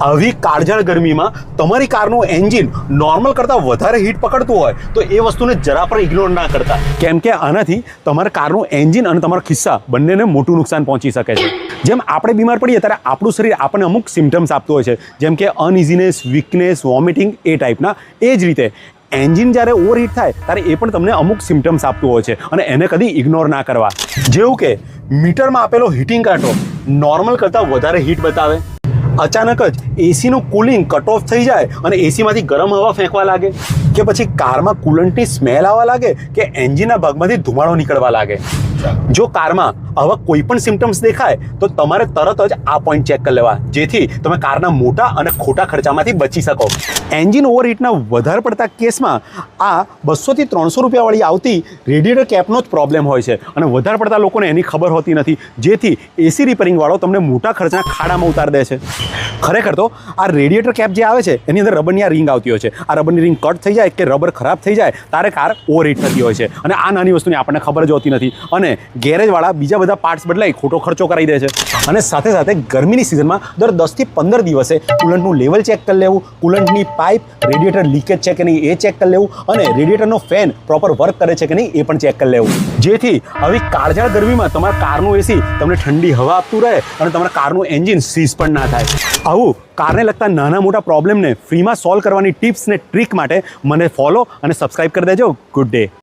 આવી કાળઝાળ ગરમીમાં તમારી કારનું એન્જિન નોર્મલ કરતાં વધારે હીટ પકડતું હોય તો એ વસ્તુને જરા પણ ઇગ્નોર ના કરતા, કેમ કે આનાથી તમારા કારનું એન્જિન અને તમારા ખિસ્સા બંનેને મોટું નુકસાન પહોંચી શકે છે. જેમ આપણે બીમાર પડીએ ત્યારે આપણું શરીર આપણને અમુક સિમ્ટમ્સ આપતું હોય છે, જેમ કે અનઇઝીનેસ, વીકનેસ, વોમિટિંગ, એ ટાઈપના. એ જ રીતે એન્જિન જ્યારે ઓવરહીટ થાય ત્યારે એ પણ તમને અમુક સિમ્ટમ્સ આપતું હોય છે અને એને કદી ઇગ્નોર ના કરવા. જેવું કે મીટરમાં આપેલો હીટિંગ કાંટો નોર્મલ કરતાં વધારે હીટ બતાવે, અચાનક જ એસીનું કુલિંગ કટ ઓફ થઈ જાય અને એસીમાંથી ગરમ હવા ફેંકવા લાગે, કે પછી કારમાં કુલન્ટની સ્મેલ આવવા લાગે, કે એન્જિનના ભાગમાંથી ધુમાડો નીકળવા લાગે. જો કારમાં આવા કોઈ પણ સિમ્ટમ્સ દેખાય તો તમારે તરત જ આ પોઈન્ટ ચેક કરી લેવા, જેથી તમે કારના મોટા અને ખોટા ખર્ચામાંથી બચી શકો. એન્જિન ઓવરહીટના વધારે પડતા કેસમાં આ 200 થી 300 રૂપિયાવાળી આવતી રેડિએટર કેપનો જ પ્રોબ્લેમ હોય છે અને વધારે પડતા લોકોને એની ખબર હોતી નથી, જેથી એસી રિપેરિંગવાળો તમને મોટા ખર્ચના ખાડામાં ઉતારી દે છે. ખરેખર તો આ રેડિએટર કેપ જે આવે છે એની અંદર રબરની આ રિંગ આવતી હોય છે. આ રબરની રિંગ કટ થઈ જાય કે રબર ખરાબ થઈ જાય ત્યારે કાર ઓવરહીટ થતી હોય છે અને આ નાની વસ્તુની આપણને ખબર જ હોતી નથી અને ગેરેજવાળા બીજા બધા પાર્ટ્સ બદલાઈ ખોટો ખર્ચો કરાવી દે છે. અને સાથે સાથે ગરમીની સિઝનમાં દર 10 થી 15 દિવસે કુલન્ટનું લેવલ ચેક કરી લેવું, કુલન્ટની પાઇપ, રેડિએટર લીકેજ છે કે નહીં એ ચેક કરી લેવું અને રેડિએટરનો ફેન પ્રોપર વર્ક કરે છે કે નહીં એ પણ ચેક કરી લેવું, જેથી આવી કાળઝાળ ગરમીમાં તમારા કારનું એસી તમને ઠંડી હવા આપતું રહે અને તમારા કારનું એન્જિન સીઝ પણ ના થાય. આવું કારને લગતા નાના મોટા પ્રોબ્લેમને ફ્રીમાં સોલ્વ કરવાની ટિપ્સ ને ટ્રીક માટે મને ફોલો અને સબસ્ક્રાઇબ કરી દેજો. Good day.